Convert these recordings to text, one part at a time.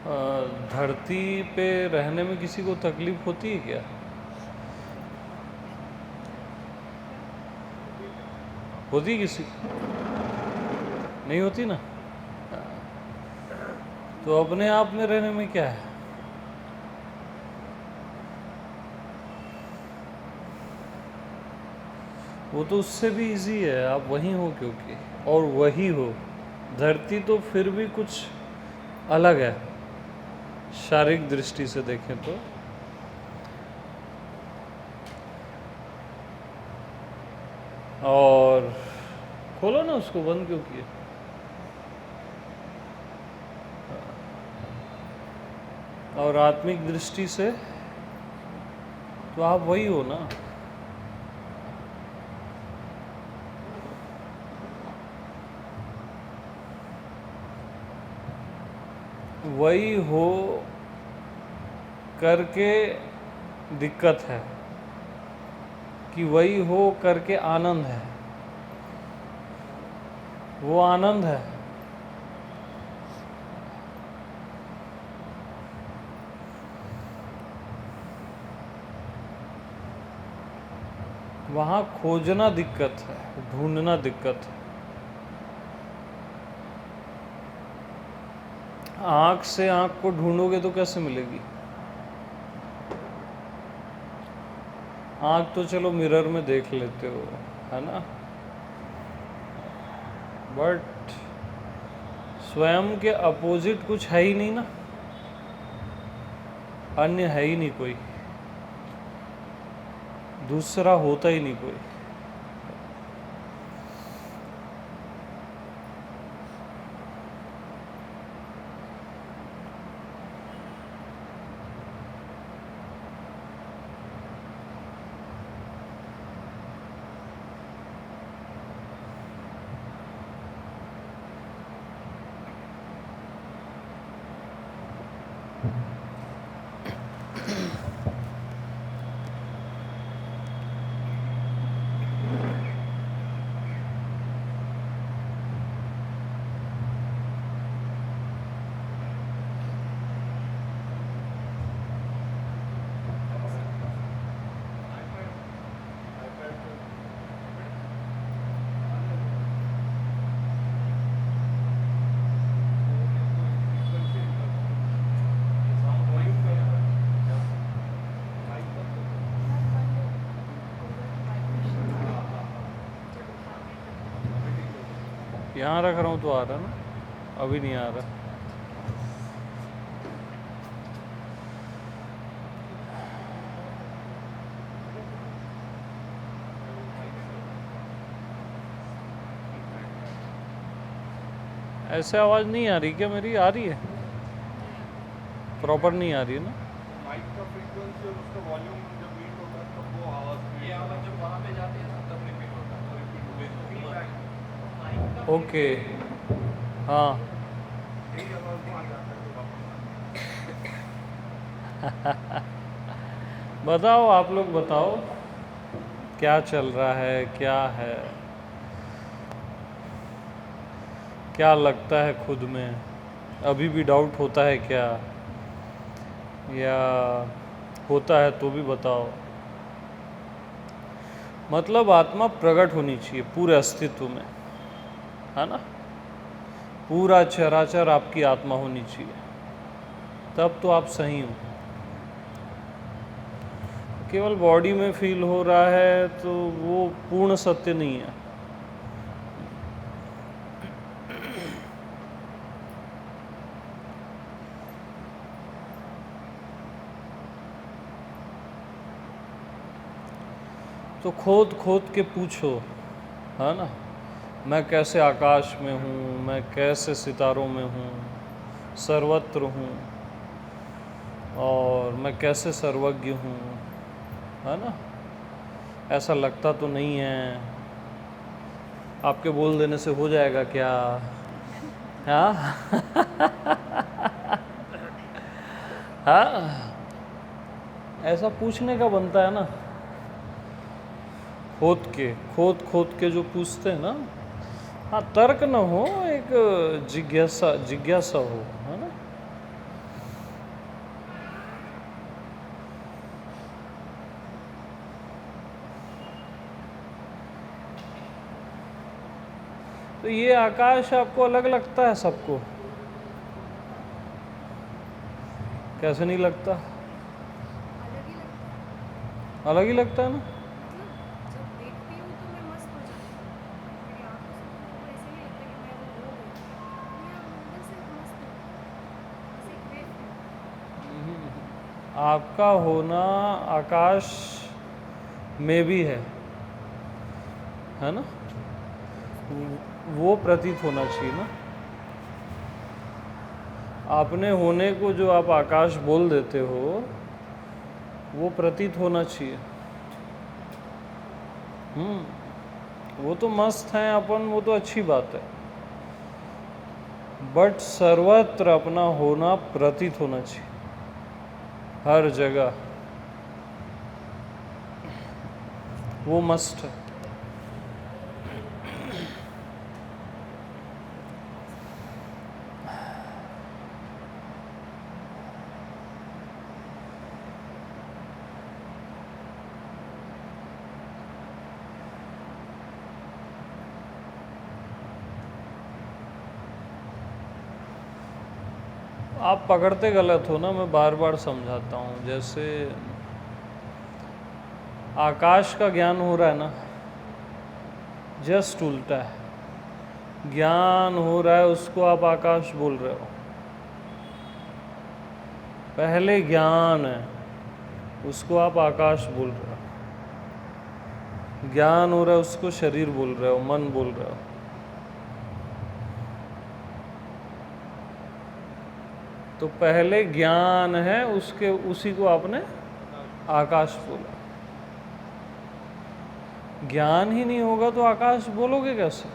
धरती पे रहने में किसी को तकलीफ होती है क्या? होती है किसी? नहीं होती ना। तो अपने आप में रहने में क्या है? वो तो उससे भी इजी है, आप वहीं हो क्योंकि, और वही हो। धरती तो फिर भी कुछ अलग है शारीरिक दृष्टि से देखें तो। और खोलो ना उसको, बंद क्यों किए? और आत्मिक दृष्टि से तो आप वही हो ना। वही हो करके दिक्कत है कि वही हो करके आनंद है। वो आनंद है। वहाँ खोजना दिक्कत है, ढूंढना दिक्कत है। आँख से आँख को ढूंढोगे तो कैसे मिलेगी? आँख तो चलो मिरर में देख लेते हो, है ना, बट स्वयं के अपोजिट कुछ है ही नहीं ना। अन्य है ही नहीं कोई, दूसरा होता ही नहीं कोई। यहाँ रख रहा हूँ तो आ रहा ना, अभी नहीं आ रहा। ऐसे आवाज़ नहीं आ रही क्या? मेरी आ रही है, प्रॉपर नहीं आ रही है ना? माइक का फ्रीक्वेंसी और उसका वॉल्यूम जब मीट होता है तब वो आवाज़, ये आवाज़ जब वहाँ पे जाती है ना तब रिपीट होता है, तो रिपीट फीडबैक। ओके, हाँ। यही आवाज़ वहाँ जाता है तो वापस। बताओ, आप लोग बताओ क्या चल रहा है, क्या है, क्या लगता है खुद में? अभी भी डाउट होता है क्या, या होता है तो भी बताओ। मतलब आत्मा प्रकट होनी चाहिए पूरे अस्तित्व में, है ना? पूरा चराचर आपकी आत्मा होनी चाहिए, तब तो आप सही हो। केवल बॉडी में फील हो रहा है तो वो पूर्ण सत्य नहीं है। तो खोद खोद के पूछो, है ना, मैं कैसे आकाश में हूँ, मैं कैसे सितारों में हूँ, सर्वत्र हूँ, और मैं कैसे सर्वज्ञ हूँ, है ना? ऐसा लगता तो नहीं है। आपके बोल देने से हो जाएगा क्या? हाँ हाँ, ऐसा पूछने का बनता है ना, खोद खोद के जो पूछते हैं ना। हाँ, तर्क न हो, एक जिज्ञासा हो, है ना? तो ये आकाश आपको अलग लगता है सबको? कैसे नहीं लगता? अलग ही लगता है। अलग ही लगता है ना। मतलब जब देखती हूँ तो मैं मस्त हो जाती हूँ, मेरी आँखों से तो ऐसे नहीं लगता कि मैं वो हो गई, मैं अंदर से मस्त हूँ, बस एक वेव है। आपका होना आकाश में भी है ना? वो प्रतीत होना चाहिए ना। आपने होने को जो आप आकाश बोल देते हो वो प्रतीत होना चाहिए। वो तो मस्त हैं अपन, वो तो अच्छी बात है, बट सर्वत्र अपना होना प्रतीत होना चाहिए, हर जगह। वो मस्त है। आप पकड़ते गलत हो ना, मैं बार बार समझाता हूँ। जैसे आकाश का ज्ञान हो रहा है ना, जस्ट उल्टा है। ज्ञान हो रहा है, उसको आप आकाश बोल रहे हो। पहले ज्ञान है, उसको आप आकाश बोल रहे हो। ज्ञान हो रहा है, उसको शरीर बोल रहे हो, मन बोल रहे हो। तो पहले ज्ञान है, उसके उसी को आपने आकाश बोला। ज्ञान ही नहीं होगा तो आकाश बोलोगे कैसे?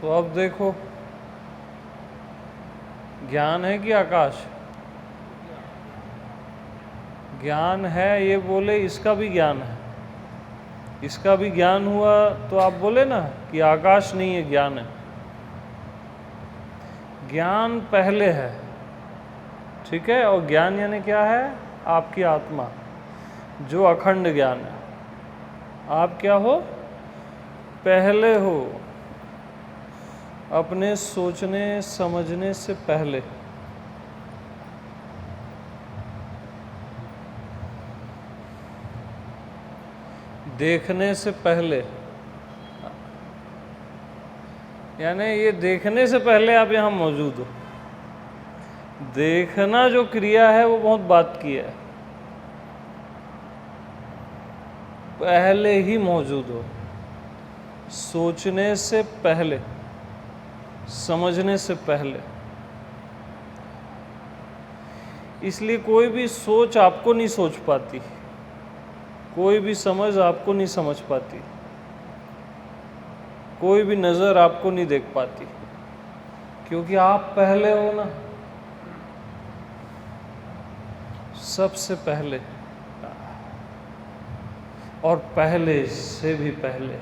तो अब देखो, ज्ञान है कि आकाश? ज्ञान है ये बोले, इसका भी ज्ञान है, इसका भी ज्ञान हुआ तो आप बोले ना कि आकाश नहीं है, ज्ञान है। ज्ञान पहले है, ठीक है। और ज्ञान यानी क्या है? आपकी आत्मा, जो अखंड ज्ञान है। आप क्या हो? पहले हो, अपने सोचने समझने से पहले। देखने से पहले, यानी ये देखने से पहले आप यहाँ मौजूद हो। देखना जो क्रिया है वो बहुत बात की है, पहले ही मौजूद हो। सोचने से पहले, समझने से पहले। इसलिए कोई भी सोच आपको नहीं सोच पाती, कोई भी समझ आपको नहीं समझ पाती, कोई भी नज़र आपको नहीं देख पाती, क्योंकि आप पहले हो ना, सबसे पहले, और पहले से भी पहले।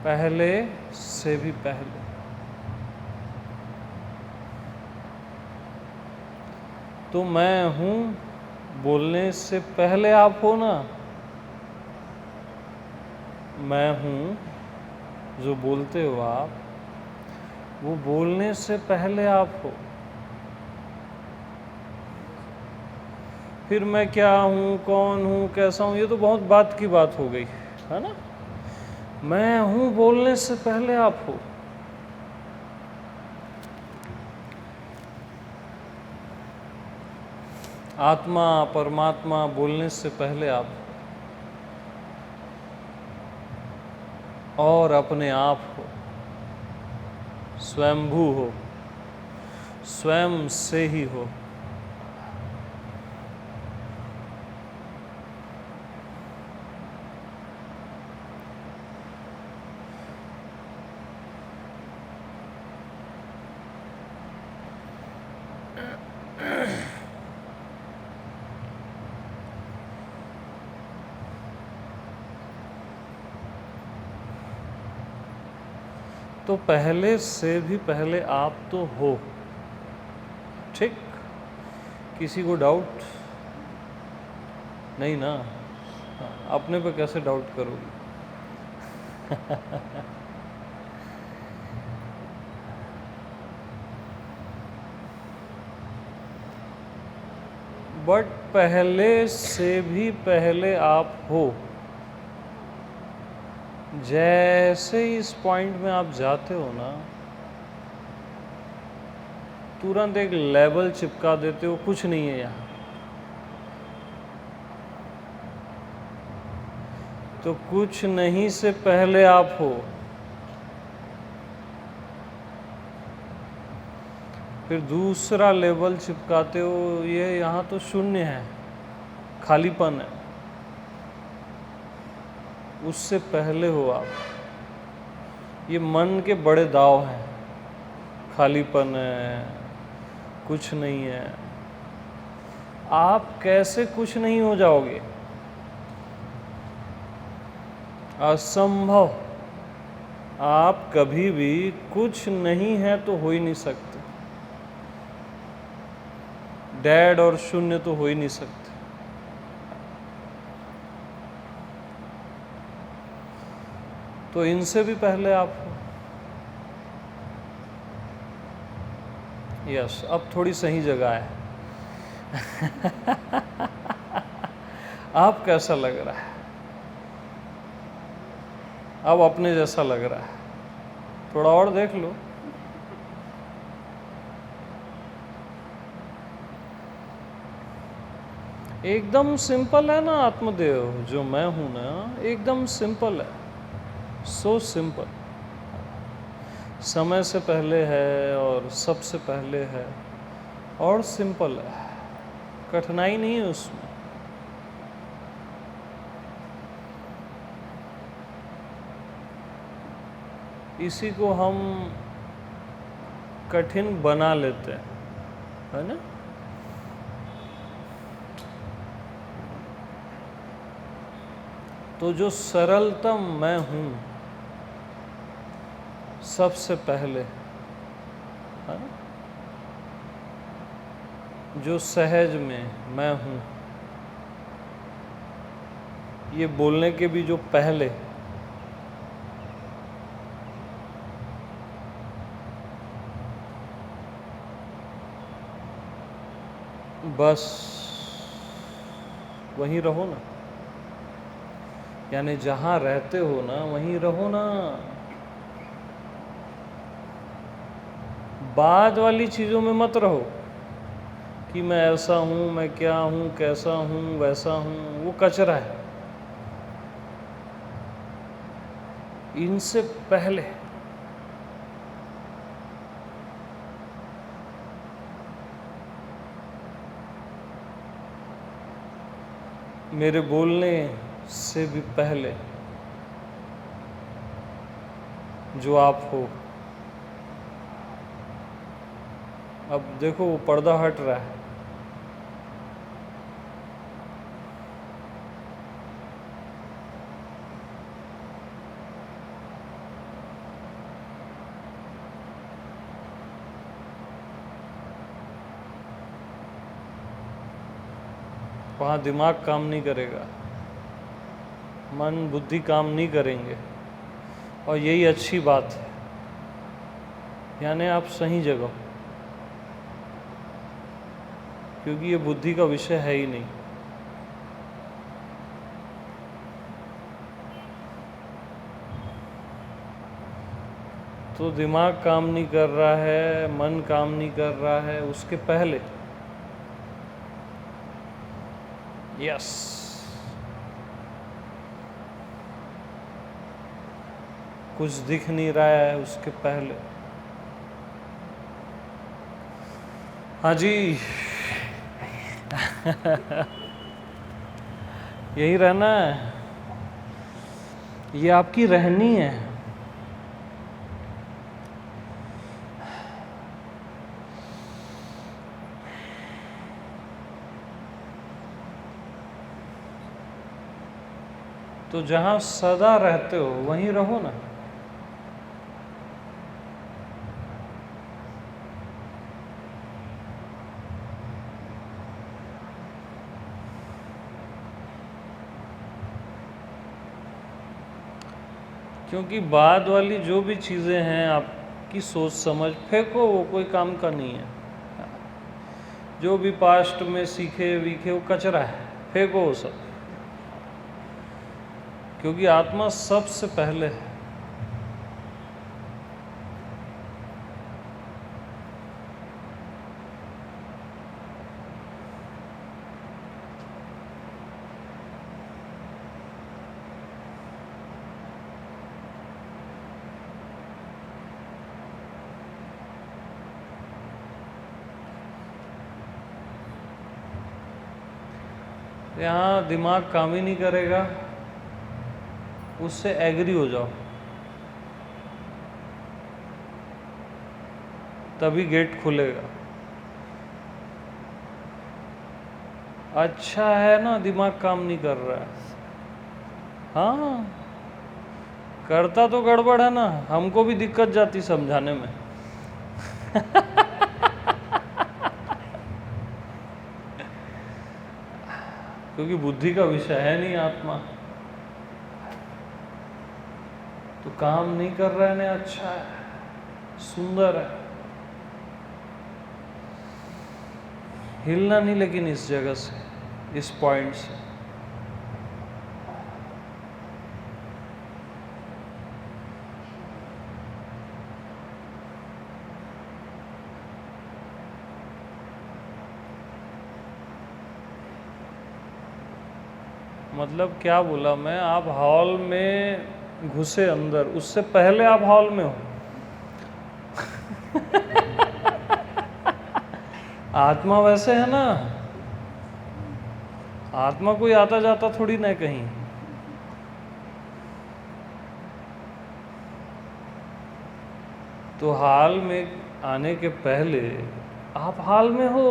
पहले से भी पहले। तो मैं हूँ बोलने से पहले आप हो ना। मैं हूँ जो बोलते हो आप, वो बोलने से पहले आप हो। फिर मैं क्या हूँ, कौन हूँ, कैसा हूँ, ये तो बहुत बात की बात हो गई, है ना। मैं हूँ बोलने से पहले आप हो। आत्मा परमात्मा बोलने से पहले आप, और अपने आप हो, स्वयंभू हो, स्वयं से ही हो। तो पहले से भी पहले आप तो हो। ठीक, किसी को डाउट नहीं ना? हाँ, अपने पे कैसे डाउट करोगी? बट पहले से भी पहले आप हो। जैसे ही इस पॉइंट में आप जाते हो ना, तुरंत एक लेबल चिपका देते हो, कुछ नहीं है यहाँ। तो कुछ नहीं से पहले आप हो। फिर दूसरा लेबल चिपकाते हो, ये यहाँ तो शून्य है, खालीपन है। उससे पहले हो आप। ये मन के बड़े दाव हैं, खालीपन है, कुछ नहीं है। आप कैसे कुछ नहीं हो जाओगे? असंभव। आप कभी भी कुछ नहीं है तो हो ही नहीं सकते। डेड और शून्य तो हो ही नहीं सकते। तो इनसे भी पहले आप हो। यस, अब थोड़ी सही जगह है। आप कैसा लग रहा है? अब अपने जैसा लग रहा है। थोड़ा और देख लो। एकदम सिंपल है ना आत्मदेव, जो मैं हूं ना, एकदम सिंपल है। So simple. समय से पहले है और सबसे पहले है और सिंपल है। कठिनाई नहीं है उसमें। इसी को हम कठिन बना लेते हैं, है ना? तो जो सरलतम मैं हूं सबसे पहले, है ना? जो सहज में मैं हूं, ये बोलने के भी जो पहले, बस वहीं रहो ना। यानी जहां रहते हो ना, वहीं रहो ना। बाद वाली चीजों में मत रहो कि मैं ऐसा हूं, मैं क्या हूं, कैसा हूं, वैसा हूं। वो कचरा है। इनसे पहले मेरे बोलने से भी पहले जो आप हो। अब देखो वो पर्दा हट रहा है। वहाँ दिमाग काम नहीं करेगा, मन बुद्धि काम नहीं करेंगे। और यही अच्छी बात है। यानी आप सही जगह हो, क्योंकि ये बुद्धि का विषय है ही नहीं। तो दिमाग काम नहीं कर रहा है, मन काम नहीं कर रहा है, उसके पहले यस, कुछ दिख नहीं रहा है, उसके पहले। हाँ जी। यही रहना है, ये आपकी रहनी है। तो जहां सदा रहते हो वहीं रहो ना। क्योंकि बाद वाली जो भी चीज़ें हैं आपकी सोच समझ फेंको, वो कोई काम का नहीं है। जो भी पास्ट में सीखे वीखे वो कचरा है, फेंको वो सब, क्योंकि आत्मा सबसे पहले है। यहाँ दिमाग काम ही नहीं करेगा, उससे एग्री हो जाओ, तभी गेट खुलेगा। अच्छा है ना दिमाग काम नहीं कर रहा है, हाँ करता तो गड़बड़ है ना, हमको भी दिक्कत जाती समझाने में। क्योंकि बुद्धि का विषय है नहीं आत्मा, तो काम नहीं कर रहा है ना, अच्छा है, सुंदर है, हिलना नहीं लेकिन इस जगह से, इस पॉइंट से। मतलब क्या बोला मैं, आप हॉल में घुसे अंदर, उससे पहले आप हॉल में हो। आत्मा वैसे है ना, आत्मा कोई आता जाता थोड़ी ना कहीं। तो हाल में आने के पहले आप हाल में हो।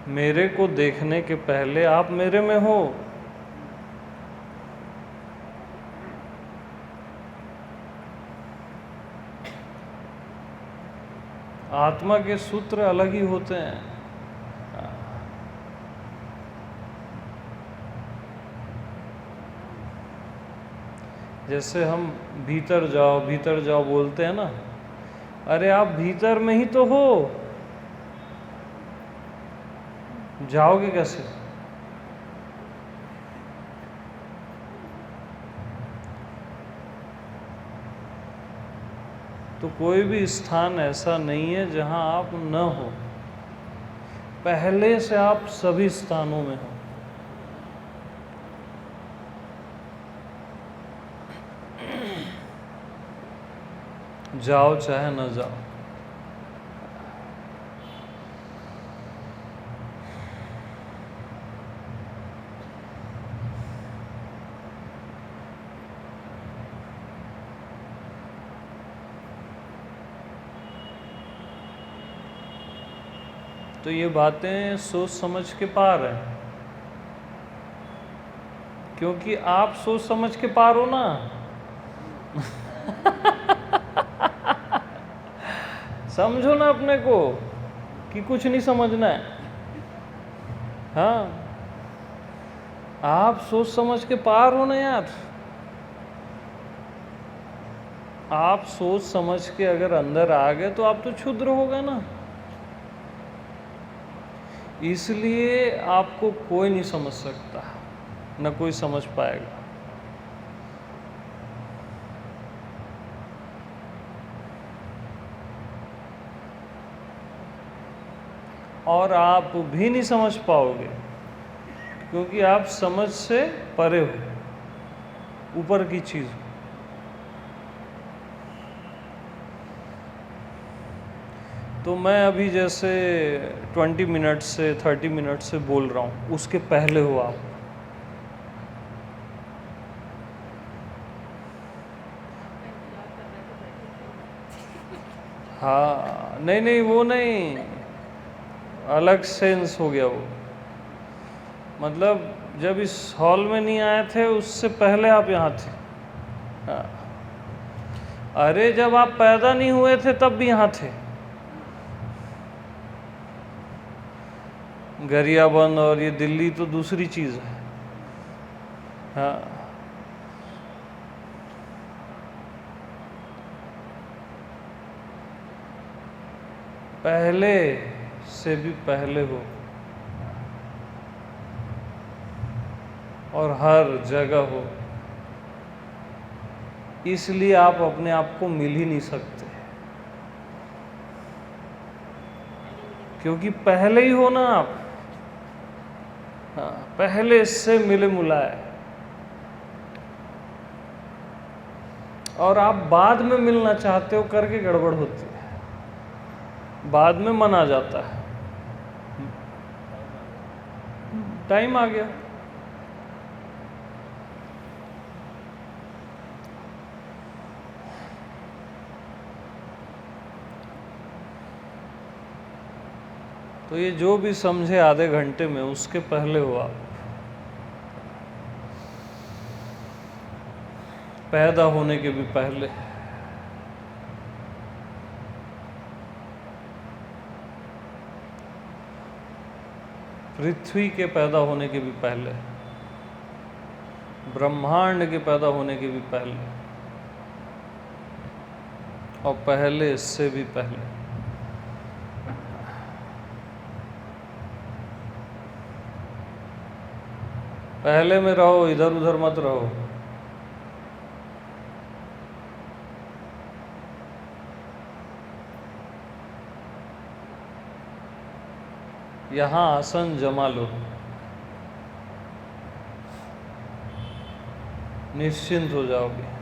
मेरे को देखने के पहले आप मेरे में हो। आत्मा के सूत्र अलग ही होते हैं। जैसे हम भीतर जाओ बोलते हैं ना, अरे आप भीतर में ही तो हो, जाओगे कैसे? तो कोई भी स्थान ऐसा नहीं है जहां आप न हो, पहले से आप सभी स्थानों में हो। जाओ चाहे न जाओ। तो ये बातें सोच समझ के पार हैं, क्योंकि आप सोच समझ के पार हो ना। समझो ना अपने को कि कुछ नहीं समझना है। हाँ, आप सोच समझ के पार हो ना यार। आप सोच समझ के अगर अंदर आ गए तो आप तो क्षुद्र होगा ना। इसलिए आपको कोई नहीं समझ सकता, न कोई समझ पाएगा। और आप भी नहीं समझ पाओगे, क्योंकि आप समझ से परे हो, ऊपर की चीज। तो मैं अभी जैसे 20 मिनट से 30 मिनट से बोल रहा हूँ, उसके पहले हो आप। हाँ, नहीं वो नहीं, अलग सेंस हो गया वो। मतलब जब इस हॉल में नहीं आए थे उससे पहले आप यहाँ थे। हाँ। अरे जब आप पैदा नहीं हुए थे तब भी यहाँ थे। गरियाबंद और ये दिल्ली तो दूसरी चीज़ है। हाँ, पहले से भी पहले हो और हर जगह हो, इसलिए आप अपने आप को मिल ही नहीं सकते, क्योंकि पहले ही हो ना आप। हाँ, पहले से मिले मुलाए, और आप बाद में मिलना चाहते हो करके गड़बड़ होती है, बाद में मन आ जाता है, टाइम आ गया। तो ये जो भी समझे आधे घंटे में, उसके पहले हो आप, पैदा होने के भी पहले। पृथ्वी के पैदा होने के भी पहले, ब्रह्मांड के पैदा होने के भी पहले, और पहले से भी पहले। पहले में रहो, इधर उधर मत रहो। यहाँ आसन जमा लो, निश्चिंत हो जाओगे।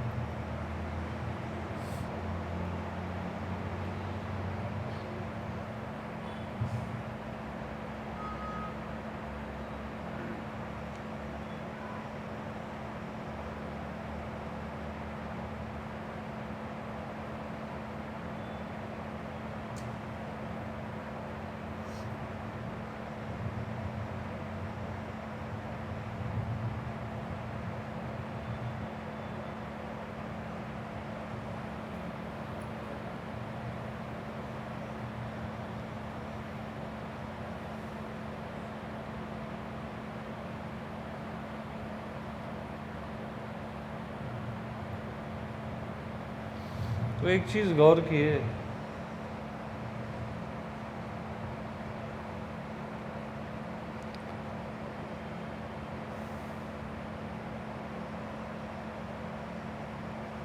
तो एक चीज गौर किए,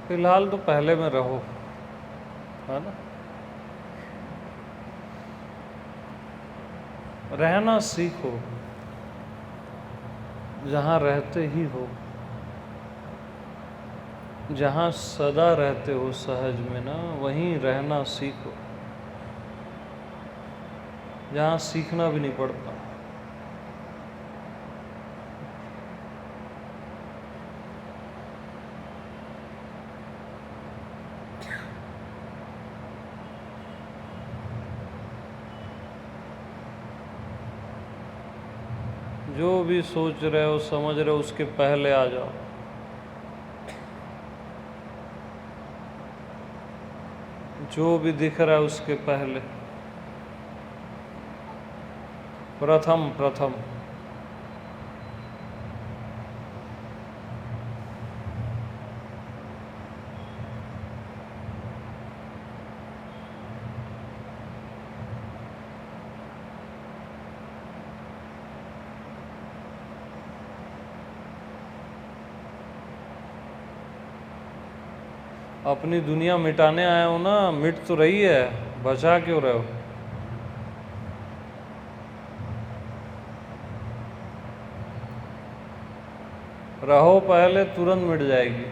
फिलहाल तो पहले में रहो, है ना, रहना सीखो, जहाँ रहते ही हो, जहाँ सदा रहते हो सहज में ना, वहीं रहना सीखो, जहाँ सीखना भी नहीं पड़ता। जो भी सोच रहे हो, समझ रहे हो, उसके पहले आ जाओ। जो भी दिख रहा है उसके पहले, प्रथम प्रथम। अपनी दुनिया मिटाने आए हो ना, मिट तो रही है, बचा क्यों रहे हो? रहो पहले, तुरंत मिट जाएगी।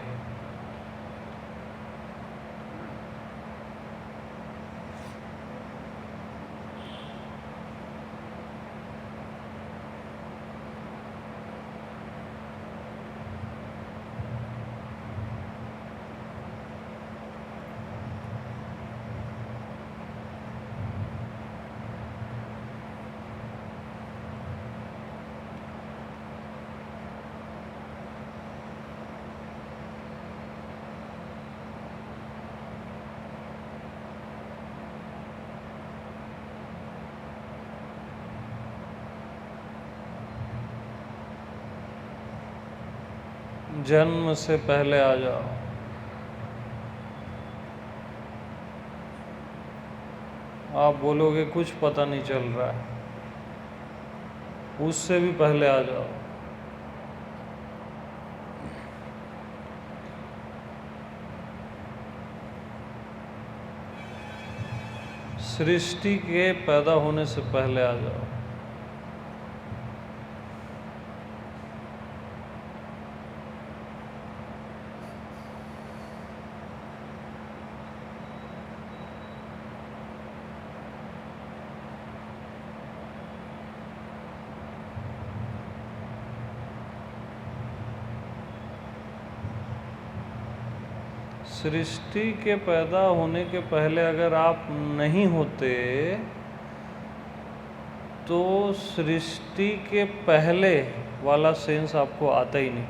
जन्म से पहले आ जाओ। आप बोलोगे कुछ पता नहीं चल रहा है, उससे भी पहले आ जाओ। सृष्टि के पैदा होने से पहले आ जाओ। सृष्टि के पैदा होने के पहले अगर आप नहीं होते तो सृष्टि के पहले वाला सेंस आपको आता ही नहीं।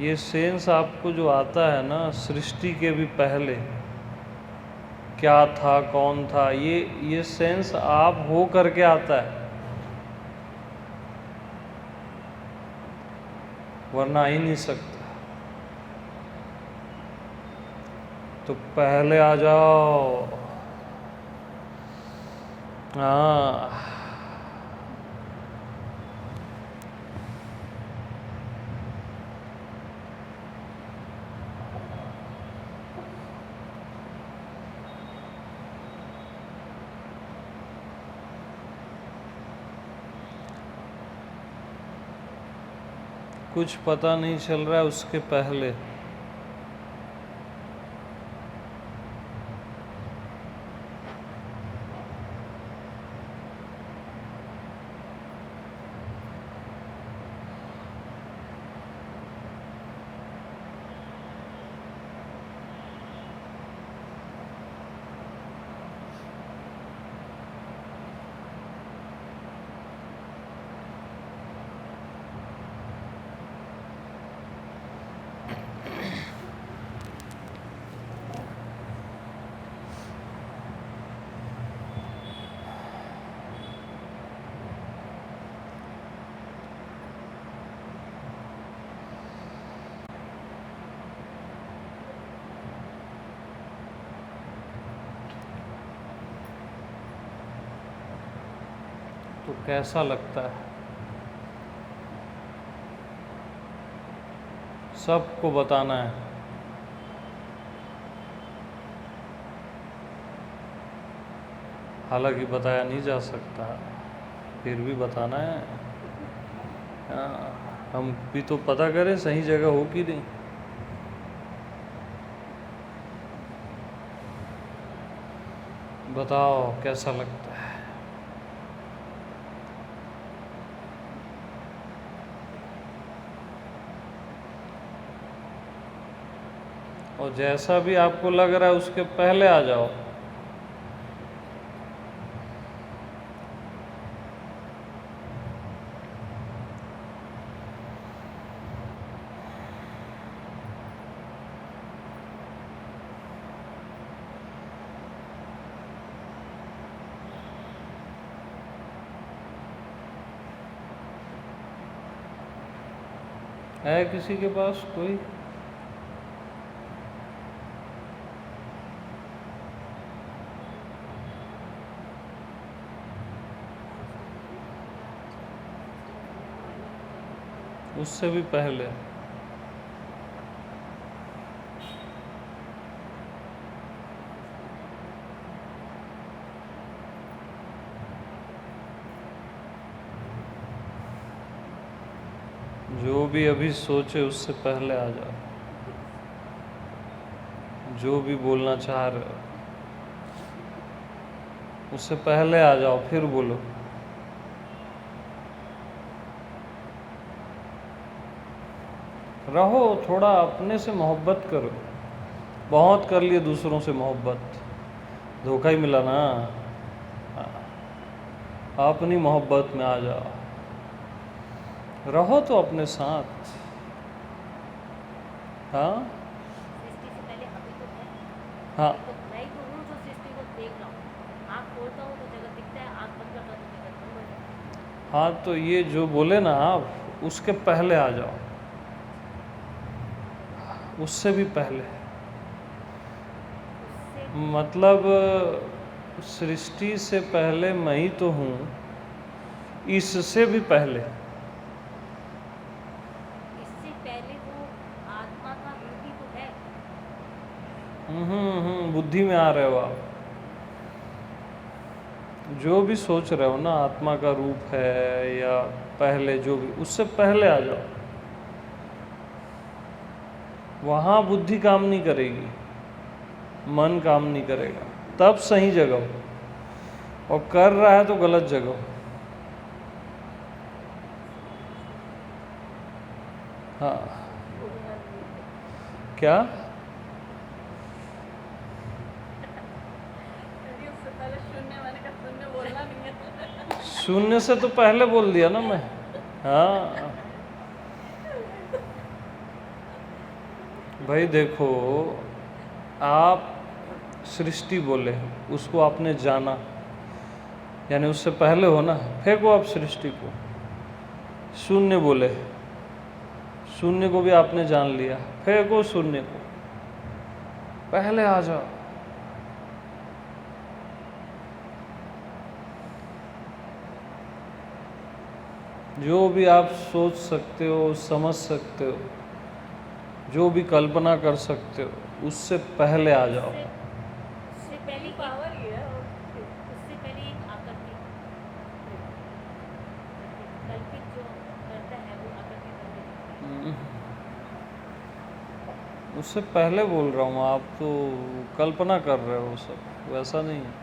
ये सेंस आपको जो आता है ना सृष्टि के भी पहले क्या था, कौन था, ये सेंस आप हो करके आता है, वरना आ ही नहीं सकता। तो पहले आ जाओ। हाँ, कुछ पता नहीं चल रहा है उसके पहले। तो कैसा लगता है? सबको बताना है। हालांकि बताया नहीं जा सकता, फिर भी बताना है। हम भी तो पता करें सही जगह हो कि नहीं। बताओ कैसा लगता है? और जैसा भी आपको लग रहा है उसके पहले आ जाओ। है किसी के पास कोई? उससे भी पहले। जो भी अभी सोचे उससे पहले आ जाओ। जो भी बोलना चाह रहे हो उससे पहले आ जाओ, फिर बोलो। रहो, थोड़ा अपने से मोहब्बत करो। बहुत कर लिए दूसरों से मोहब्बत, धोखा ही मिला ना। अपनी मोहब्बत में आ जाओ, रहो तो अपने साथ। हाँ सृष्टि से पहले अभी तो है। हाँ, तो मैं ही तो हूँ जो सृष्टि को देख रहा हूँ। आँख खोलता हूँ तो जगत दिखता है, आँख बंद करता हूँ तो जगत बंद हो जाता हाँ, तो ये जो बोले ना आप, उसके पहले आ जाओ, उससे भी पहले। उससे मतलब सृष्टि से पहले मैं ही तो हूँ, इससे भी पहले। इससे पहले वो आत्मा का रूप ही तो है। बुद्धि में आ रहे हो आप। जो भी सोच रहे हो ना आत्मा का रूप है या पहले जो भी, उससे पहले आ जाओ। वहाँ बुद्धि काम नहीं करेगी, मन काम नहीं करेगा, तब सही जगह हो। और कर रहा है तो गलत जगह हो। हाँ, क्या? क्योंकि उससे पहले शून्य, मैंने कहा शून्य बोलना नहीं है। शून्य से तो पहले बोल दिया ना मैं। हाँ भाई देखो, आप सृष्टि बोले, उसको आपने जाना, यानी उससे पहले हो ना। फेंको आप सृष्टि को। शून्य बोले, शून्य को भी आपने जान लिया, फेंको शून्य को, पहले आ जाओ। जो भी आप सोच सकते हो, समझ सकते हो, जो भी कल्पना कर सकते हो, उससे पहले आ जाओ। उससे पहले पावर ही है। उससे पहले एक आकृति, कल्पित जो करता है वो आकृति बन गई। उससे पहले बोल रहा हूँ, आप तो कल्पना कर रहे हो, सब वैसा नहीं है।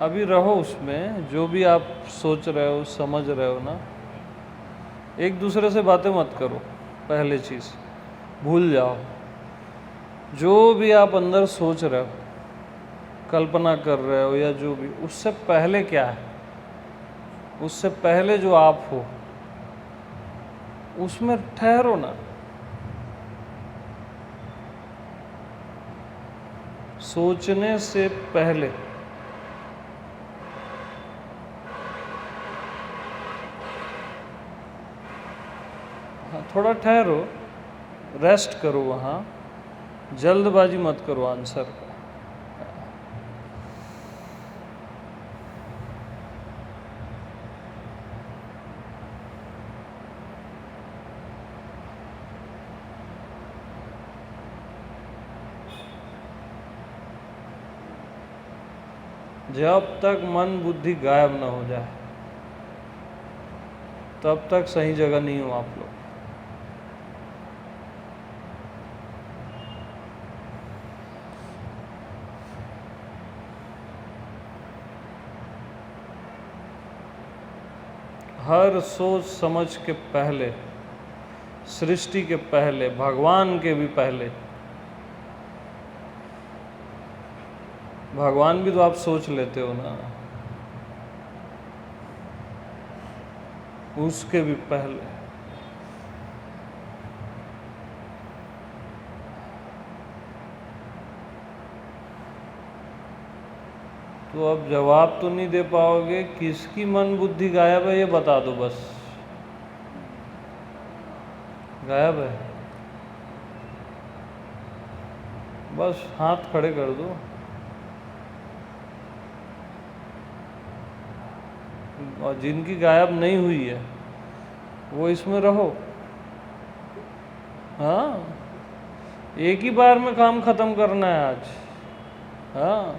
अभी रहो उसमें, जो भी आप सोच रहे हो, समझ रहे हो ना, एक दूसरे से बातें मत करो। पहले चीज़ भूल जाओ। जो भी आप अंदर सोच रहे हो, कल्पना कर रहे हो, या जो भी, उससे पहले क्या है, उससे पहले जो आप हो, उसमें ठहरो ना। सोचने से पहले थोड़ा ठहरो, रेस्ट करो, वहाँ जल्दबाजी मत करो आंसर का। जब तक मन बुद्धि गायब ना हो जाए, तब तक सही जगह नहीं हो आप लोग। हर सोच समझ के पहले, सृष्टि के पहले, भगवान के भी पहले, भगवान भी तो आप सोच लेते हो ना, उसके भी पहले। तो अब जवाब तो नहीं दे पाओगे, किसकी मन बुद्धि गायब है ये बता दो बस। गायब है, बस हाथ खड़े कर दो। और जिनकी गायब नहीं हुई है, वो इसमें रहो। हाँ, एक ही बार में काम खत्म करना है आज। हाँ,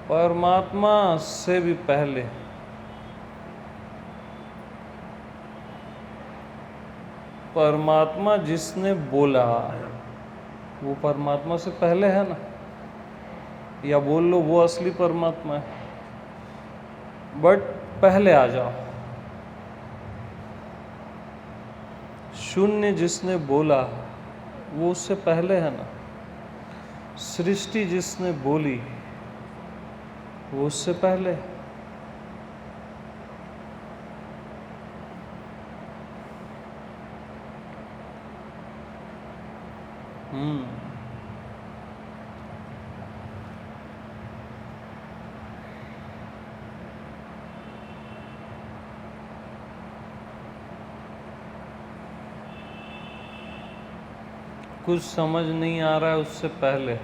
परमात्मा से भी पहले, परमात्मा जिसने बोला, वो परमात्मा से पहले है ना। या बोल लो वो असली परमात्मा है, बट पहले आ जाओ। शून्य जिसने बोला, वो उससे पहले है ना। सृष्टि जिसने बोली, वो उससे पहले। कुछ समझ नहीं आ रहा है उससे पहले।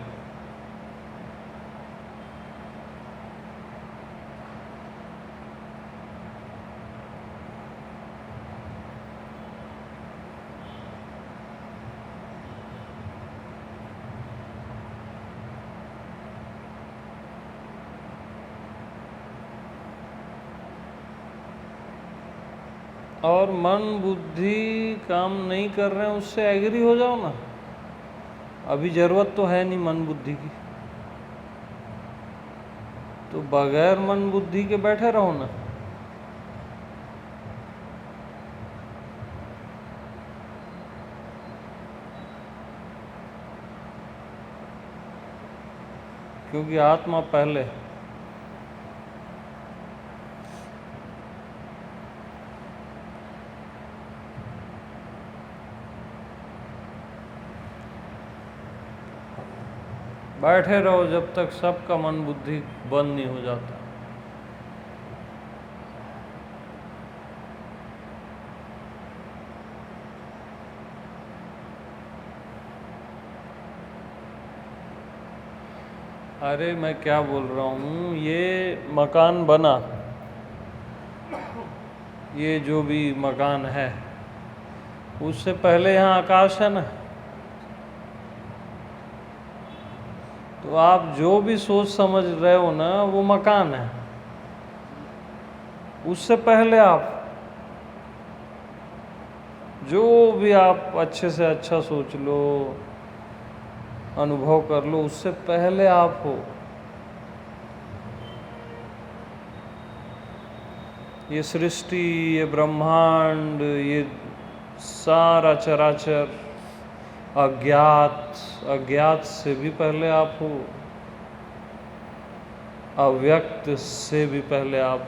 और मन बुद्धि काम नहीं कर रहे हैं उससे एग्री हो जाओ ना। अभी जरूरत तो है नहीं मन बुद्धि की, तो बगैर मन बुद्धि के बैठे रहो ना। क्योंकि आत्मा पहले। बैठे रहो जब तक सबका मन बुद्धि बंद नहीं हो जाता। अरे मैं क्या बोल रहा हूँ, ये मकान बना, ये जो भी मकान है उससे पहले यहाँ आकाश है ना। तो आप जो भी सोच समझ रहे हो ना वो मकान है। उससे पहले आप जो भी आप अच्छे से अच्छा सोच लो, अनुभव कर लो, उससे पहले आप हो। ये सृष्टि, ये ब्रह्मांड, ये सारा चराचर अज्ञात से भी पहले आप हो, अव्यक्त से भी पहले आप हो।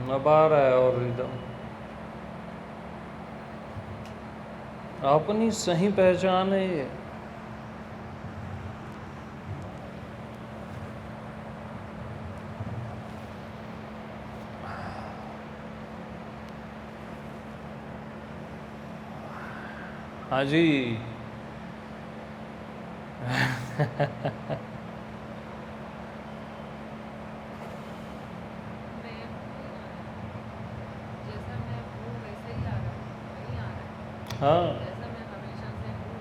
अब आ रहा है और रिदम। अपनी सही पहचान है ये। हाँ जी। हाँ। जैसा मैं हमेशा से हूँ,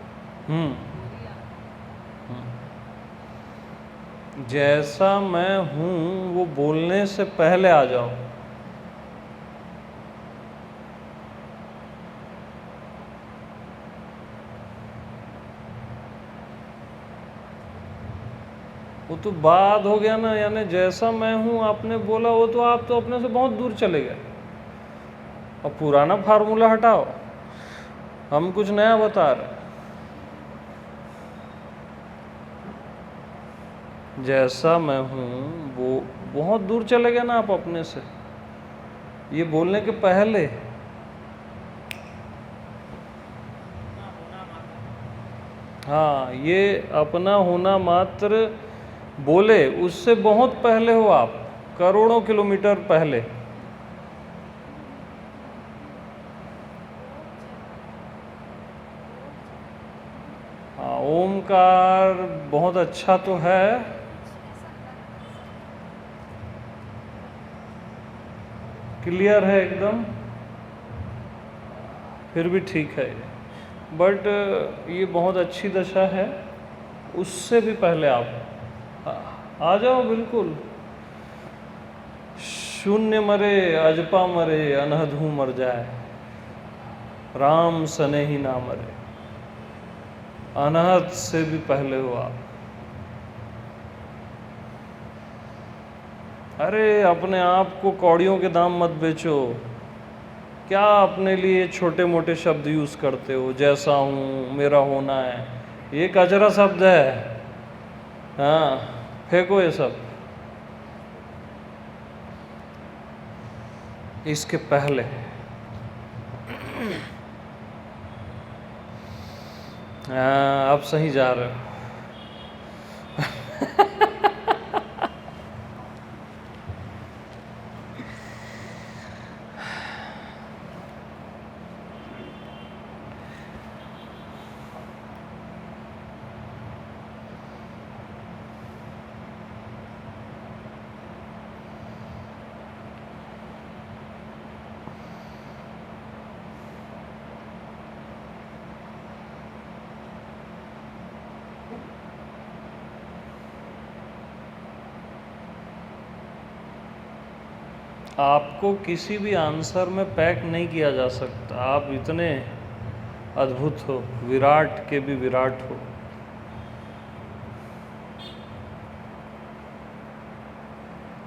वही जैसा मैं हूँ वो बोलने से पहले आ जाओ। वो तो बाद हो गया ना, यानी जैसा मैं हूँ आपने बोला, वो तो आप तो अपने से बहुत दूर चले गए। अब पुराना फार्मूला हटाओ, हम कुछ नया बता रहे। जैसा मैं हूँ वो बहुत दूर चले गए ना आप अपने से, ये बोलने के पहले। हाँ, ये अपना होना मात्र बोले उससे बहुत पहले हो आप, करोड़ों किलोमीटर पहले। हाँ, ओमकार बहुत अच्छा तो है, क्लियर है एकदम, फिर भी ठीक है, बट ये बहुत अच्छी दशा है। उससे भी पहले आप आ जाओ बिल्कुल। शून्य मरे अजपा मरे, अनहदहू मर जाए, राम सने ही ना मरे। अनहद से भी पहले हो आप। अरे अपने आप को कौड़ियों के दाम मत बेचो। क्या अपने लिए छोटे मोटे शब्द यूज करते हो, जैसा हूँ, मेरा होना है, ये कचरा शब्द है। हाँ, फेंको ये सब। इसके पहले हाँ, अब सही जा रहे हो। आपको किसी भी आंसर में पैक नहीं किया जा सकता। आप इतने अद्भुत हो, विराट के भी विराट हो।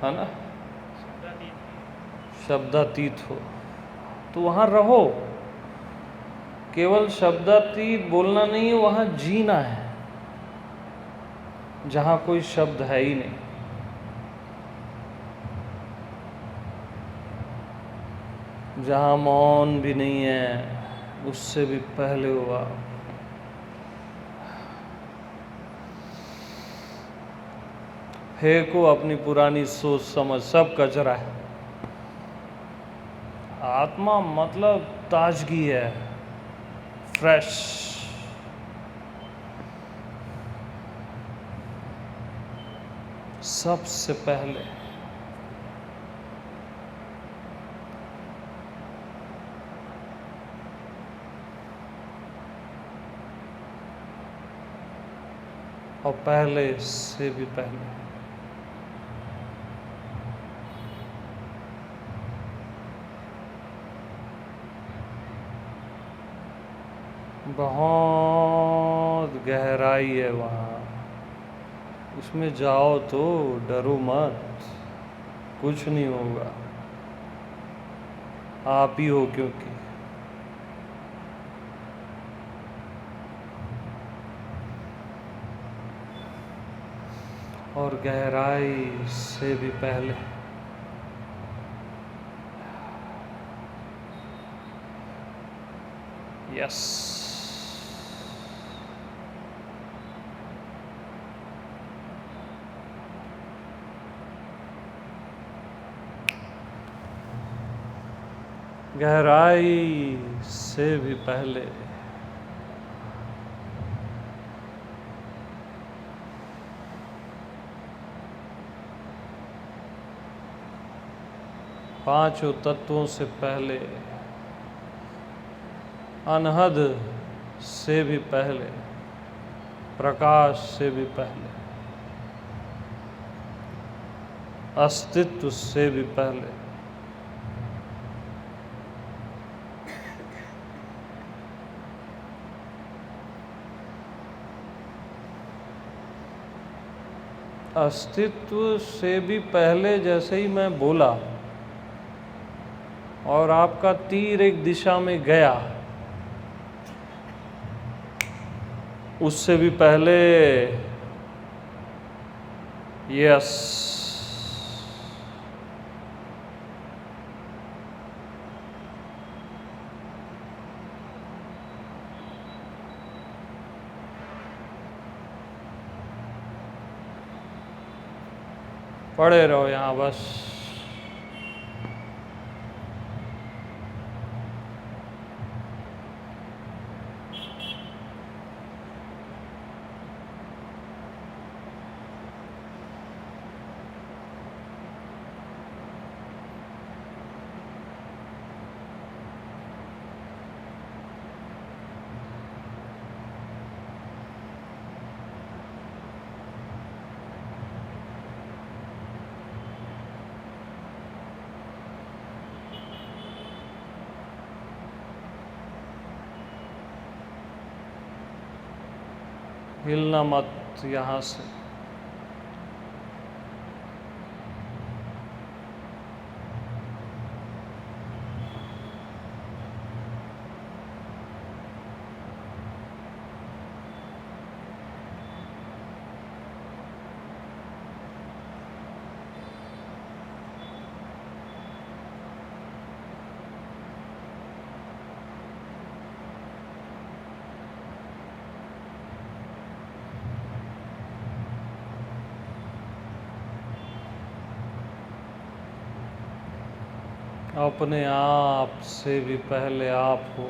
है ना? शब्दातीत हो तो वहाँ रहो। केवल शब्दातीत बोलना नहीं है, वहाँ जीना है जहाँ कोई शब्द है ही नहीं। जहाँ मौन भी नहीं है, उससे भी पहले हुआ। फेंको अपनी पुरानी सोच समझ, सब कचरा है। आत्मा मतलब ताजगी है, फ्रेश। सबसे पहले और पहले से भी पहले। बहुत गहराई है वहाँ, उसमें जाओ तो डरो मत, कुछ नहीं होगा। आप ही हो क्योंकि। और गहराई से भी पहले यस। गहराई से भी पहले पांचों तत्वों से पहले, अनहद से भी पहले, प्रकाश से भी पहले, अस्तित्व से भी पहले, अस्तित्व से भी पहले जैसे ही मैं बोला और आपका तीर एक दिशा में गया, उससे भी पहले यस। पड़े रहो यहाँ बस। हिलना मत यहाँ से। अपने आप से भी पहले आप हो।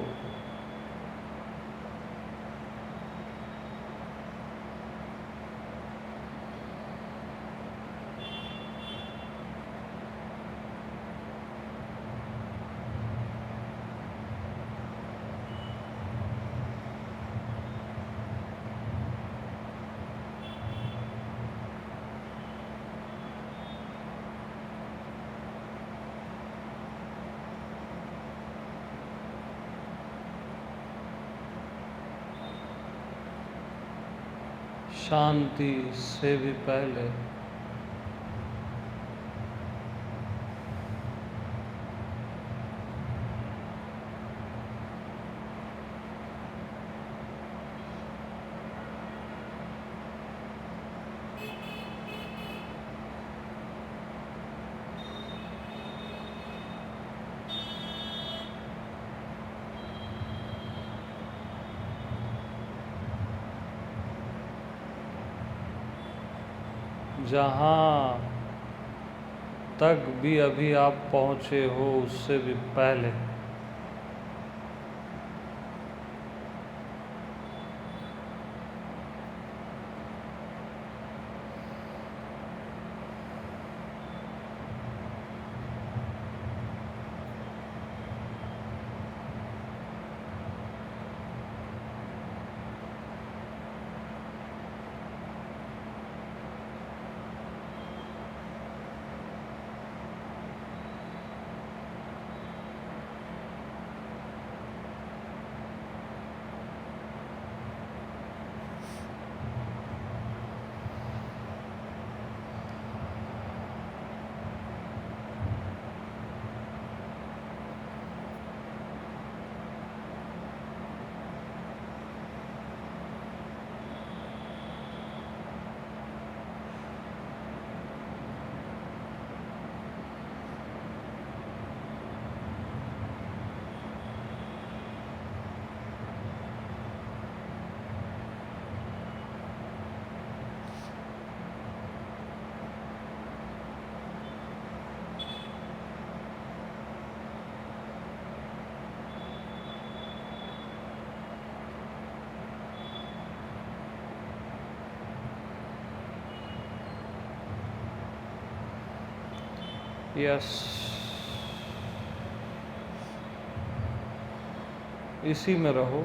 शांति से भी पहले जहाँ तक भी अभी आप पहुँचे हो उससे भी पहले यस इसी में रहो।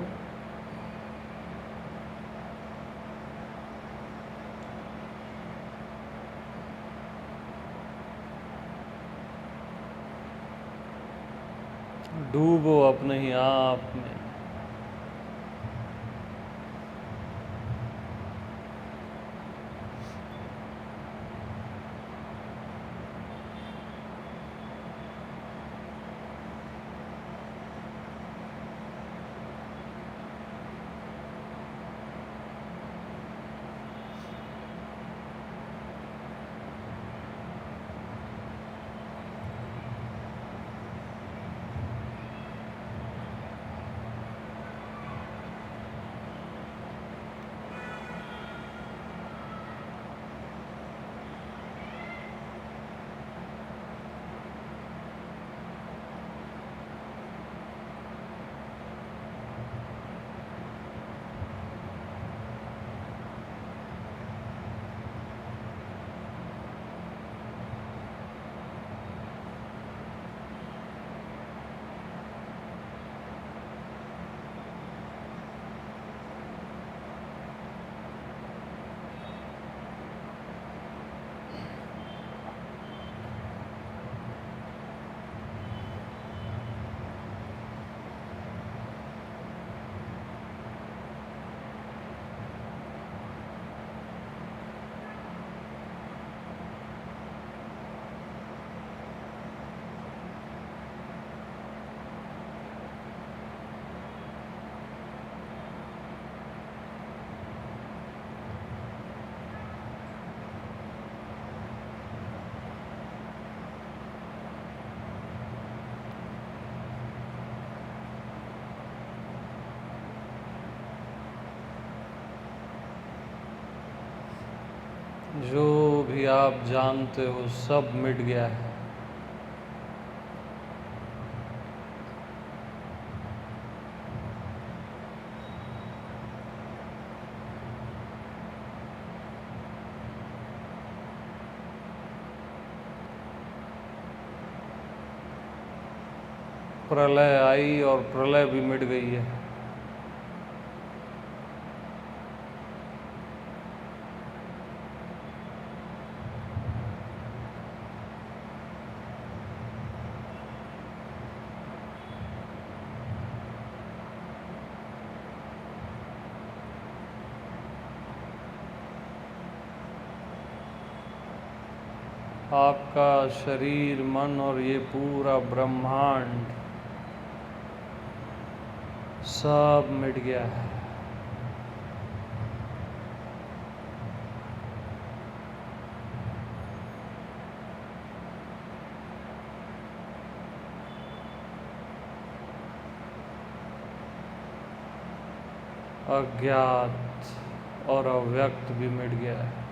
डूबो अपने ही आप में। जो भी आप जानते हो सब मिट गया है। प्रलय आई और प्रलय भी मिट गई है। आपका शरीर, मन और ये पूरा ब्रह्मांड सब मिट गया है। अज्ञात और अव्यक्त भी मिट गया है।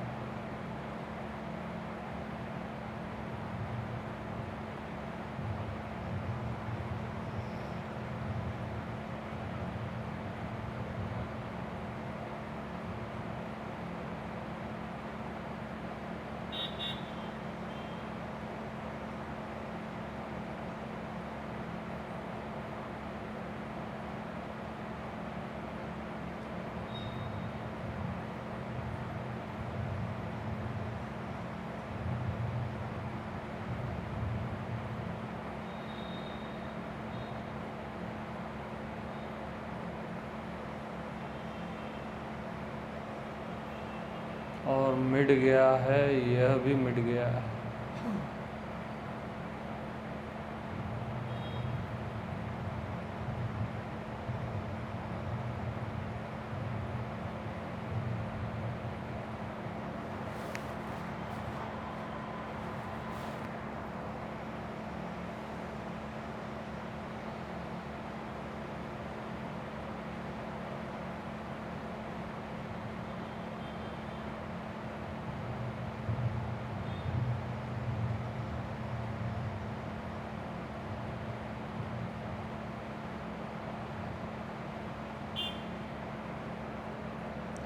और मिट गया है, यह भी मिट गया है।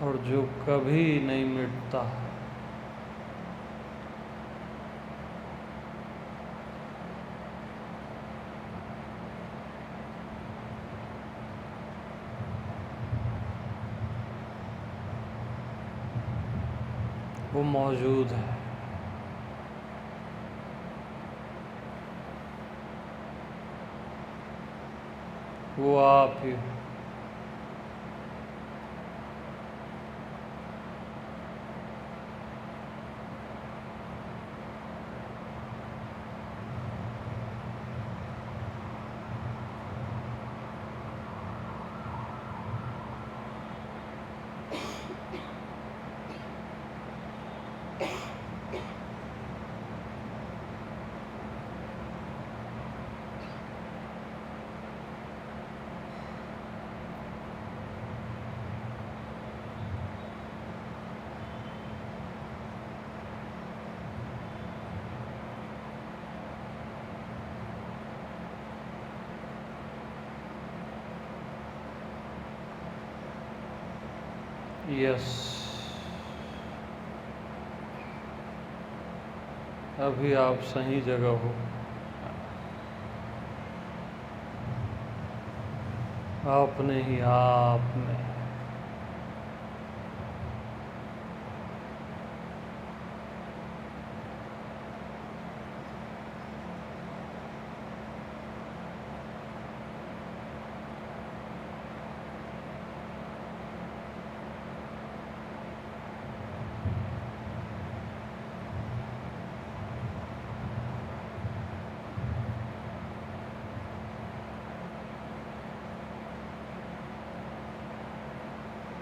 और जो कभी नहीं मिटता, वो मौजूद है। वो आप ही हो। यस, अभी आप सही जगह हो। अपने ही आप में।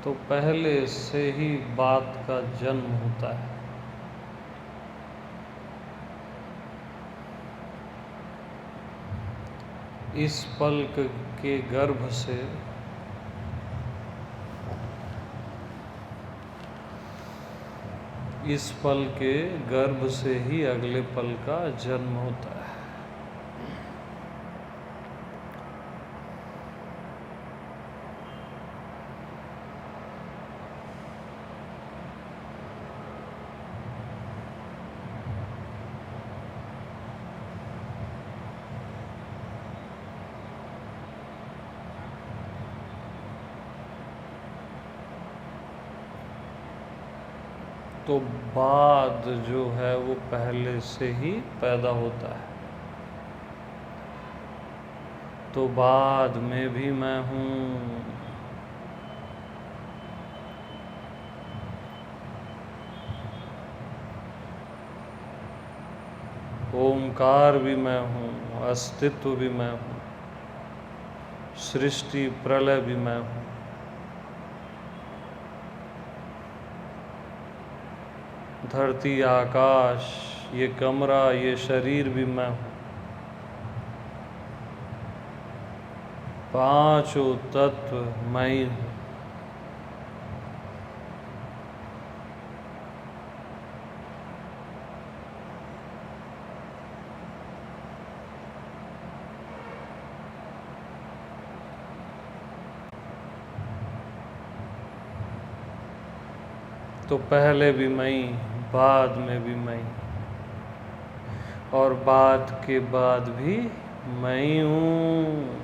तो पहले से ही बात का जन्म होता है। इस पल के गर्भ से इस पल के गर्भ से ही अगले पल का जन्म होता है। तो बाद जो है वो पहले से ही पैदा होता है। तो बाद में भी मैं हूँ। ओमकार भी मैं हूँ, अस्तित्व भी मैं हूँ, सृष्टि प्रलय भी मैं हूँ। धरती आकाश, ये कमरा, ये शरीर भी मैं हूँ। पांचों तत्व मैं ही हूँ। तो पहले भी मैं ही, बाद में भी मैं ही, और बाद के बाद भी मैं ही हूँ।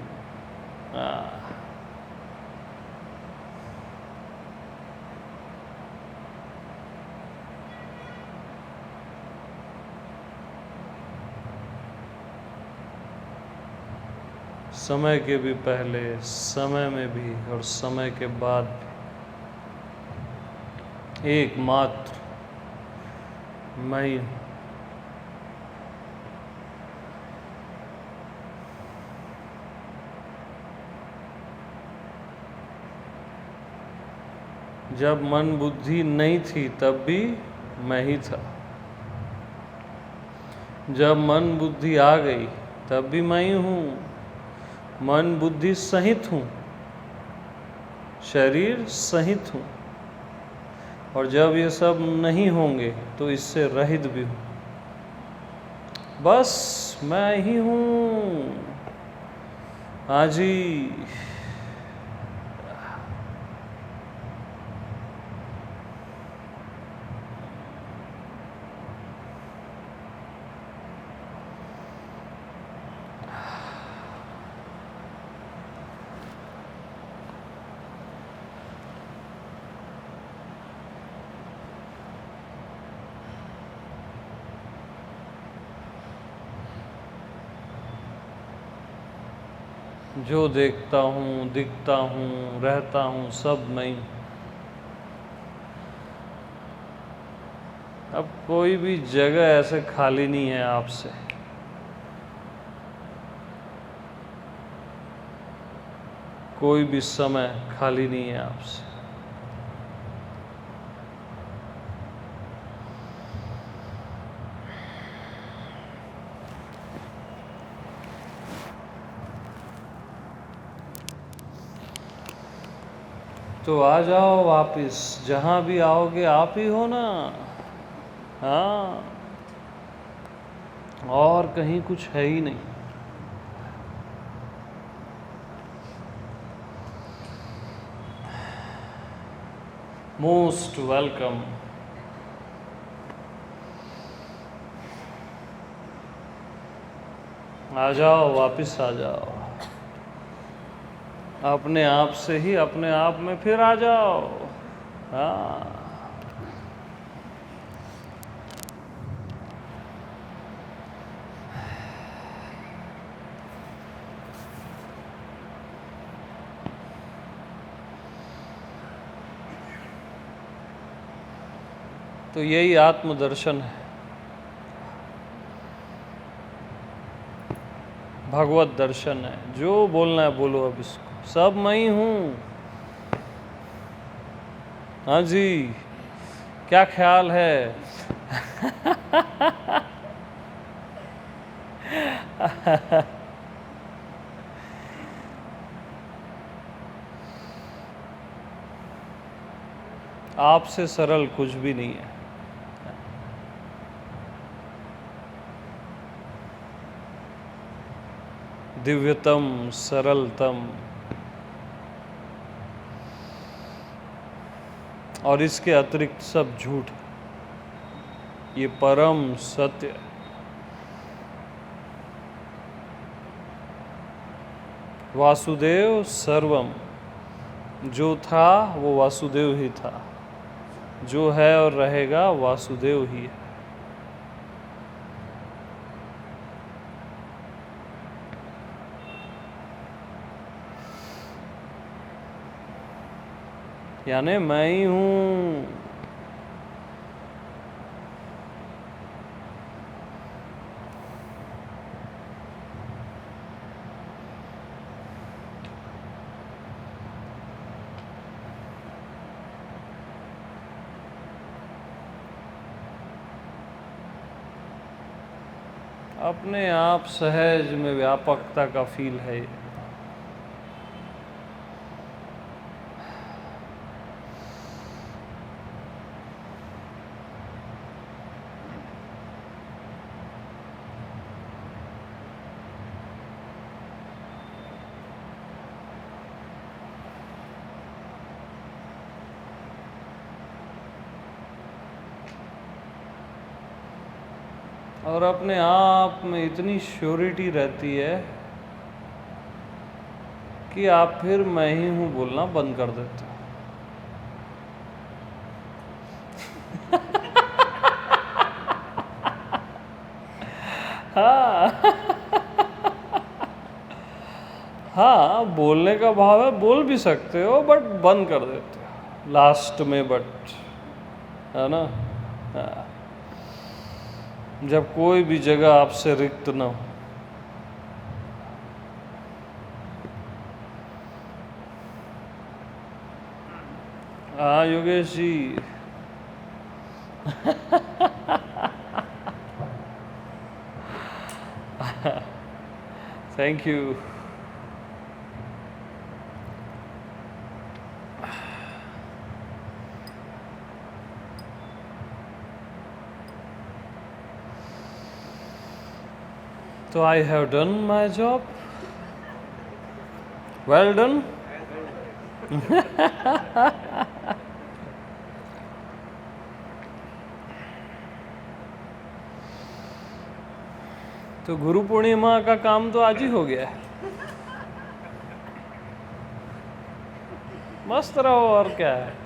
समय के भी पहले, समय में भी और समय के बाद भी एकमात्र मैं ही हूँ। जब मन बुद्धि नहीं थी तब भी मैं ही था। जब मन बुद्धि आ गई तब भी मैं ही हूँ। मन बुद्धि सहित हूँ, शरीर सहित हूँ, और जब ये सब नहीं होंगे तो इससे रहित भी हूँ। बस मैं ही हूँ। हाँ जी। जो देखता हूँ, दिखता हूँ, रहता हूँ, सब मैं ही। अब कोई भी जगह ऐसे खाली नहीं है आपसे। कोई भी समय खाली नहीं है आपसे। तो आ जाओ वापिस, जहाँ भी आओगे आप ही हो ना। हाँ, और कहीं कुछ है ही नहीं। Most welcome. आ जाओ, वापिस आ जाओ। अपने आप से ही अपने आप में फिर आ जाओ। हाँ, तो यही आत्मदर्शन है, भगवत दर्शन है। जो बोलना है बोलो अब इसको। सब मैं ही हूँ। हाँ जी, क्या ख्याल है? आपसे सरल कुछ भी नहीं है। दिव्यतम, सरलतम, और इसके अतिरिक्त सब झूठ। ये परम सत्य। वासुदेव सर्वम, जो था वो वासुदेव ही था, जो है और रहेगा वासुदेव ही है। यानी मैं ही हूँ। अपने आप सहज में व्यापकता का फील है ये। और अपने आप में इतनी श्योरिटी रहती है कि आप फिर मैं ही हूँ बोलना बंद कर देते हो। हाँ हाँ, बोलने का भाव है, बोल भी सकते हो, बट बंद कर देते हो लास्ट में, बट है ना। हाँ। जब कोई भी जगह आपसे रिक्त न हो। हाँ Yogesh ji. Thank you. So I have done my job. Well done. तो गुरु पूर्णिमा का काम तो आज ही हो गया है। मस्त रहो, और क्या है।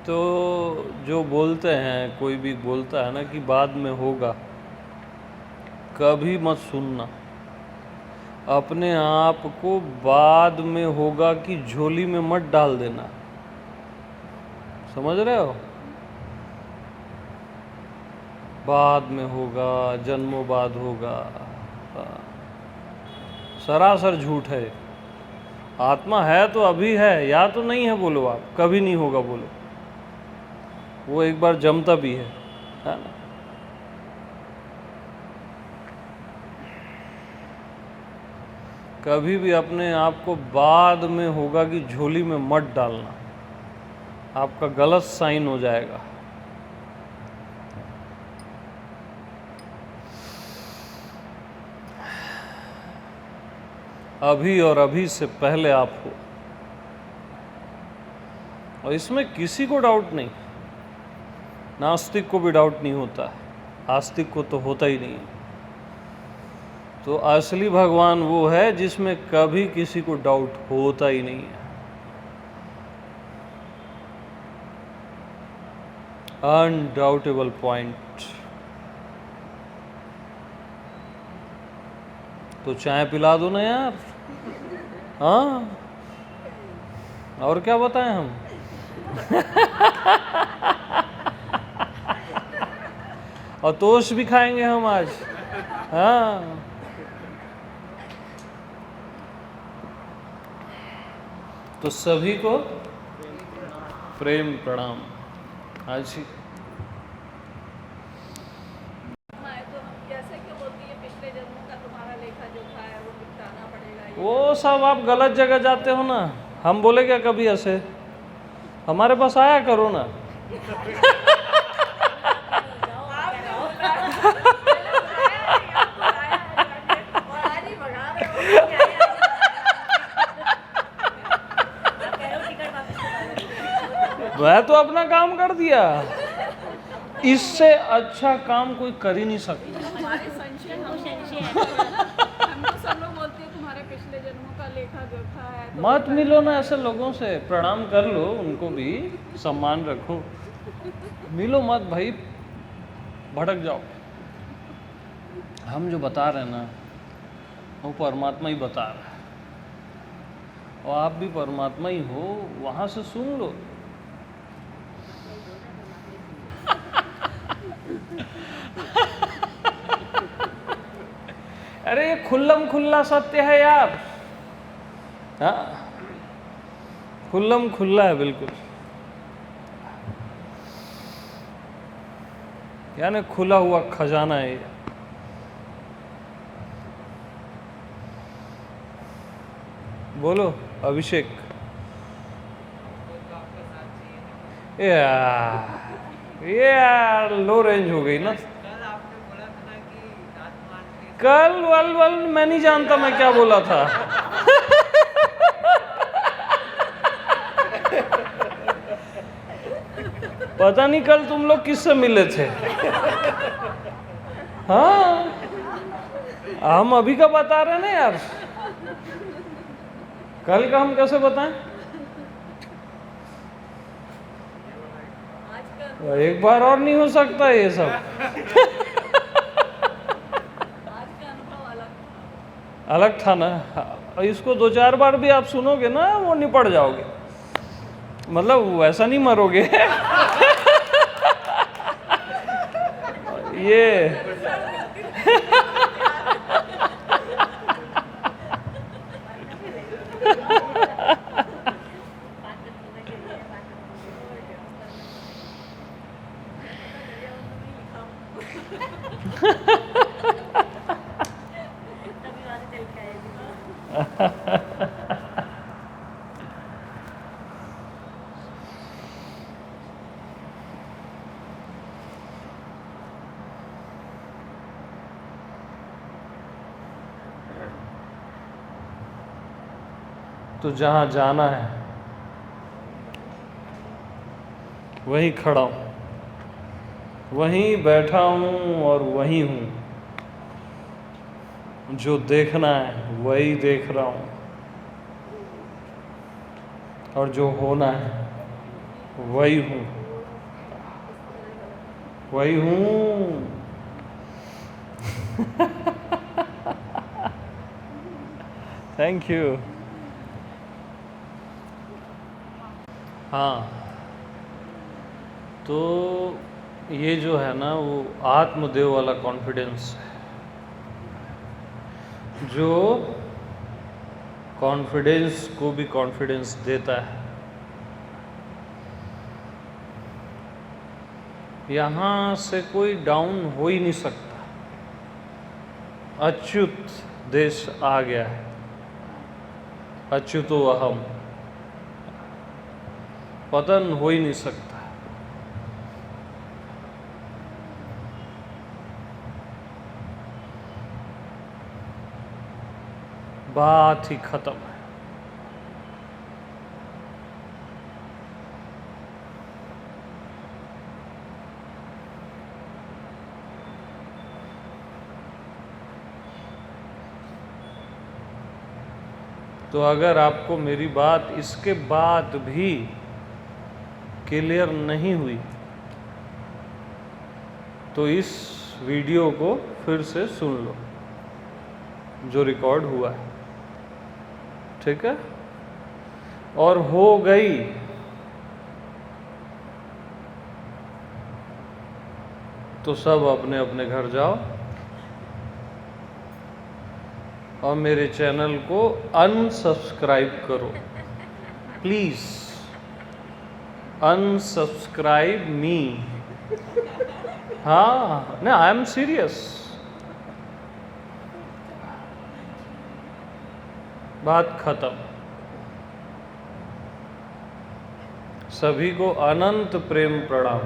तो जो बोलते हैं, कोई भी बोलता है ना कि बाद में होगा, कभी मत सुनना। अपने आप को बाद में होगा की झोली में मत डाल देना। समझ रहे हो? बाद में होगा, जन्मों बाद होगा, सरासर झूठ है। आत्मा है तो अभी है, या तो नहीं है बोलो आप, कभी नहीं होगा बोलो। वो एक बार जमता भी है ना। कभी भी अपने आप को बाद में होगा कि झोली में मत डालना, आपका गलत साइन हो जाएगा। अभी और अभी से पहले आप हो, और इसमें किसी को डाउट नहीं। नास्तिक को भी डाउट नहीं होता, आस्तिक को तो होता ही नहीं। तो असली भगवान वो है जिसमें कभी किसी को डाउट होता ही नहीं है। अनडाउटेबल पॉइंट। तो चाय पिला दो ना यार। हाँ, और क्या बताएं हम। और तोश भी खाएंगे हम आज। हाँ, तो सभी को प्रेम प्रणाम। आज ही साहब आप गलत जगह जाते हो ना, हम बोले क्या कभी ऐसे? हमारे पास आया करो ना। मैं तो अपना काम कर दिया, इससे अच्छा काम कोई कर ही नहीं सकता। हमारे संशय हमको सब लोग बोलते हैं तुम्हारे पिछले जन्मों का लेखा जोखा है। तो मत मिलो ना ऐसे लोगों से, प्रणाम कर लो, उनको भी सम्मान रखो, मिलो मत भाई, भटक जाओ। हम जो बता रहे हैं ना वो परमात्मा ही बता रहा है, और आप भी परमात्मा ही हो, वहाँ से सुन लो। अरे ये खुल्लम खुल्ला सत्य है यार, हाँ खुल्लम खुल्ला है बिल्कुल, यानी खुला हुआ खजाना है ये। बोलो अभिषेक। यार लो रेंज हो गई ना। कल वल मैं नहीं जानता मैं क्या बोला था। पता नहीं कल तुम लोग किससे मिले थे। हाँ हम अभी का बता रहे हैं ना यार, कल का हम कैसे बताएं? एक बार और नहीं हो सकता ये सब। अलग था ना, इसको 2-4 बार भी आप सुनोगे ना वो निपट जाओगे, मतलब वैसा नहीं मरोगे। ये तो जहाँ जाना है वहीं खड़ा हूँ, वहीं बैठा हूँ और वहीं हूँ, जो देखना है वही देख रहा हूँ, और जो होना है वही हूँ, वही हूँ। Thank you. हाँ तो ये जो है ना वो आत्मदेव वाला कॉन्फिडेंस है, जो कॉन्फिडेंस को भी कॉन्फिडेंस देता है। यहाँ से कोई डाउन हो ही नहीं सकता। अच्युत देश आ गया है, अच्युतो अहम, पतन हो ही नहीं सकता। बात ही खत्म है। तो अगर आपको मेरी बात इसके बाद भी क्लियर नहीं हुई तो इस वीडियो को फिर से सुन लो जो रिकॉर्ड हुआ है, ठीक है? और हो गई तो सब अपने अपने घर जाओ और मेरे चैनल को अनसब्सक्राइब करो प्लीज। अनसब्सक्राइब मी। हाँ ना, आई एम सीरियस। बात खत्म। सभी को अनंत प्रेम प्रणाम।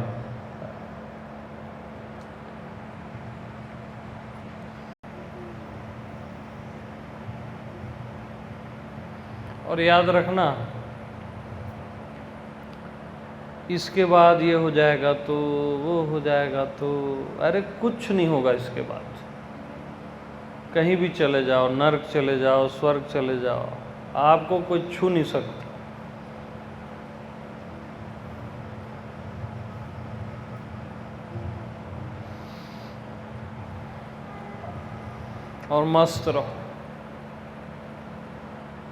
और याद रखना, इसके बाद ये हो जाएगा तो वो हो जाएगा तो, अरे कुछ नहीं होगा इसके बाद। कहीं भी चले जाओ, नर्क चले जाओ, स्वर्ग चले जाओ, आपको कोई छू नहीं सकता। और मस्त रहो।